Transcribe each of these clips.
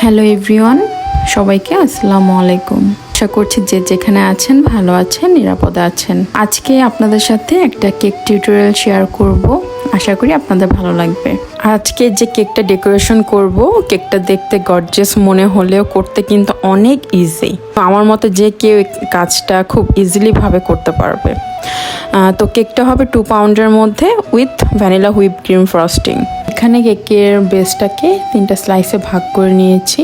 Hello everyone, সবাইকে আসসালামু আলাইকুম। আশা করছি যে যেখানে আছেন ভালো আছেন, নিরাপদে আছেন। আজকে আপনাদের সাথে একটা কেক টিউটোরিয়াল শেয়ার করব, আশা করি আপনাদের ভালো লাগবে। আজকে যে কেকটা ডেকোরেশন করব, কেকটা দেখতে গর্জিয়াস মনে হলেও করতে কিন্তু অনেক ইজি। আমার মতে যে কেউ কাজটা খুব ইজিলি ভাবে করতে পারবে। তো কেকটা হবে 2 পাউন্ডের মধ্যে with vanilla whip cream frosting. এখানে কেকের বেসটাকে 3টা স্লাইসে ভাগ করে নিয়েছি,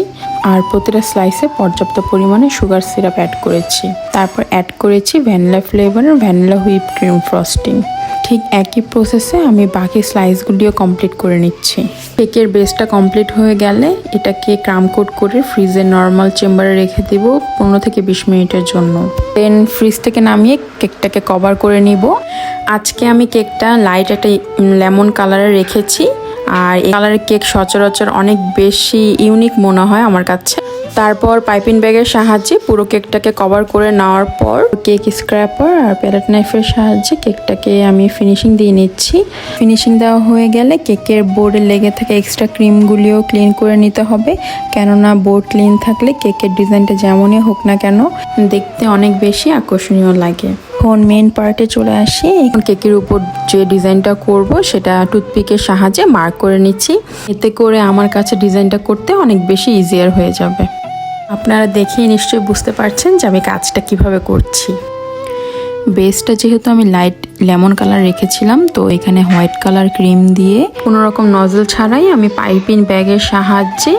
আর প্রতিটা স্লাইসে পর্যাপ্ত পরিমাণে সুগার সিরাপ অ্যাড করেছি। তারপর অ্যাড করেছি ভ্যানিলা ফ্লেভারের ভ্যানিলা হুইপ ক্রিম ফ্রস্টিং। ঠিক একই প্রসেসে আমি বাকি স্লাইসগুলিও কমপ্লিট করে নিচ্ছি। কেকের বেসটা কমপ্লিট হয়ে গেলে এটাকে ক্রাম কোট করে ফ্রিজে নর্মাল চেম্বারে রেখে দিব 15 থেকে 20 মিনিটের জন্য। দেন ফ্রিজ থেকে নামিয়ে কেকটাকে কভার করে নিব। আজকে আমি কেকটা লাইট একটা লেমন কালারে রেখেছি, আর এই কালারের কেক সচরাচর অনেক বেশি ইউনিক মনে হয় আমার কাছে। তারপর পাইপিং ব্যাগের সাহায্যে পুরো কেকটাকে কভার করে নেওয়ার পর কেক স্ক্র্যাপার আর প্যালেট নাইফের সাহায্যে কেকটাকে আমি ফিনিশিং দিয়ে নিচ্ছি। ফিনিশিং দেওয়া হয়ে গেলে কেকের বোর্ডে লেগে থাকা এক্সট্রা ক্রিমগুলিও ক্লিন করে নিতে হবে, কেননা বোর্ড ক্লিন থাকলে কেকের ডিজাইনটা যেমনই হোক না কেন দেখতে অনেক বেশি আকর্ষণীয় লাগে। এখন মেন পার্টে চলে আসি। এখন কেকের উপর যে ডিজাইনটা করব সেটা টুথপিকের সাহায্যে মার্ক করে নিচ্ছি। এতে করে আমার কাছে ডিজাইনটা করতে অনেক বেশি ইজিয়ার হয়ে যাবে। আপনারা দেখেই নিশ্চয়ই বুঝতে পারছেন যে আমি কাজটা কিভাবে করছি। বেসটা যেহেতু আমি লাইট লেমন কালার রেখেছিলাম, তো এখানে হোয়াইট কালার ক্রিম দিয়ে কোনো রকম নজল ছাড়াই আমি পাইপিং ব্যাগের সাহায্যে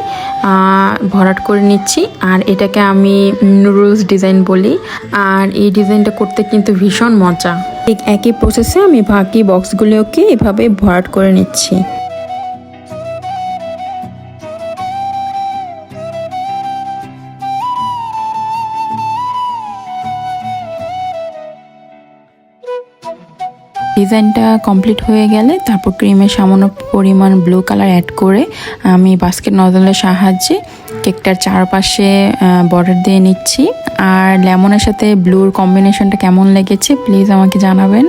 ভরাট করে নিচ্ছি। আর এটাকে আমি নুডলস ডিজাইন বলি, আর এই ডিজাইনটা করতে কিন্তু ভীষণ মজা। ঠিক একই প্রসেসে আমি বাকি বক্সগুলোকে এভাবে ভরাট করে নিচ্ছি। ডিজাইনটা কমপ্লিট হয়ে গেলে তারপর ক্রিমের সামান্য পরিমাণ ব্লু কালার অ্যাড করে আমি বাস্কেট নজলের সাহায্যে কেকটার চারপাশে বর্ডার দিয়ে নিচ্ছি। আর লেমনের সাথে ব্লুর কম্বিনেশনটা কেমন লেগেছে প্লিজ আমাকে জানাবেন।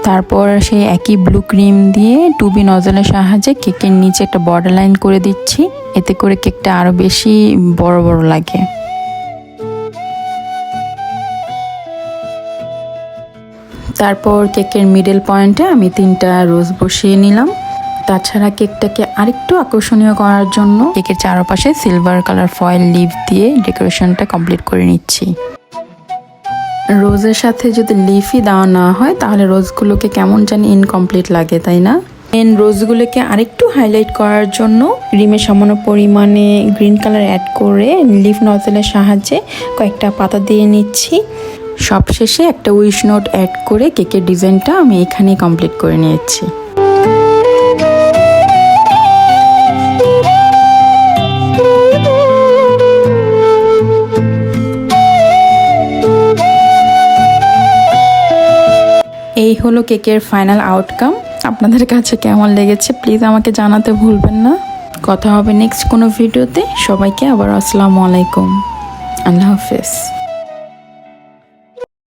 তারপর সেই একই ব্লু ক্রিম দিয়ে 2B নজলের সাহায্যে কেকের নিচে একটা বর্ডার লাইন করে দিচ্ছি, এতে করে কেকটা আরও বেশি বড় বড় লাগে। তারপর কেকের মিডল পয়েন্টে আমি 3টা রোজ বসিয়ে নিলাম। তাছাড়া কেকটাকে আরেকটু আকর্ষণীয় করার জন্য কেকের চারপাশে সিলভার কালার ফয়েল লিভ দিয়ে ডেকোরেশনটা কমপ্লিট করে নিচ্ছি। রোজের সাথে যদি লিফই দেওয়া না হয় তাহলে রোজগুলোকে কেমন জানি ইনকমপ্লিট লাগে, তাই না? রোজগুলোকে আরেকটু হাইলাইট করার জন্য ক্রিমের সামান্য পরিমাণে গ্রিন কালার অ্যাড করে লিফ নজলের সাহায্যে কয়েকটা পাতা দিয়ে নিচ্ছি। সবশেষে একটা উইশ নোট অ্যাড করে কেকের ডিজাইনটা আমি এখানেই কমপ্লিট করে নিয়েছি। এই হলো কেকের ফাইনাল আউটকাম। আপনাদের কাছে কেমন লেগেছে প্লিজ আমাকে জানাতে ভুলবেন না। কথা হবে নেক্সট কোনো ভিডিওতে। সবাইকে আবার আসসালামু আলাইকুম, আল্লাহ হাফেজ।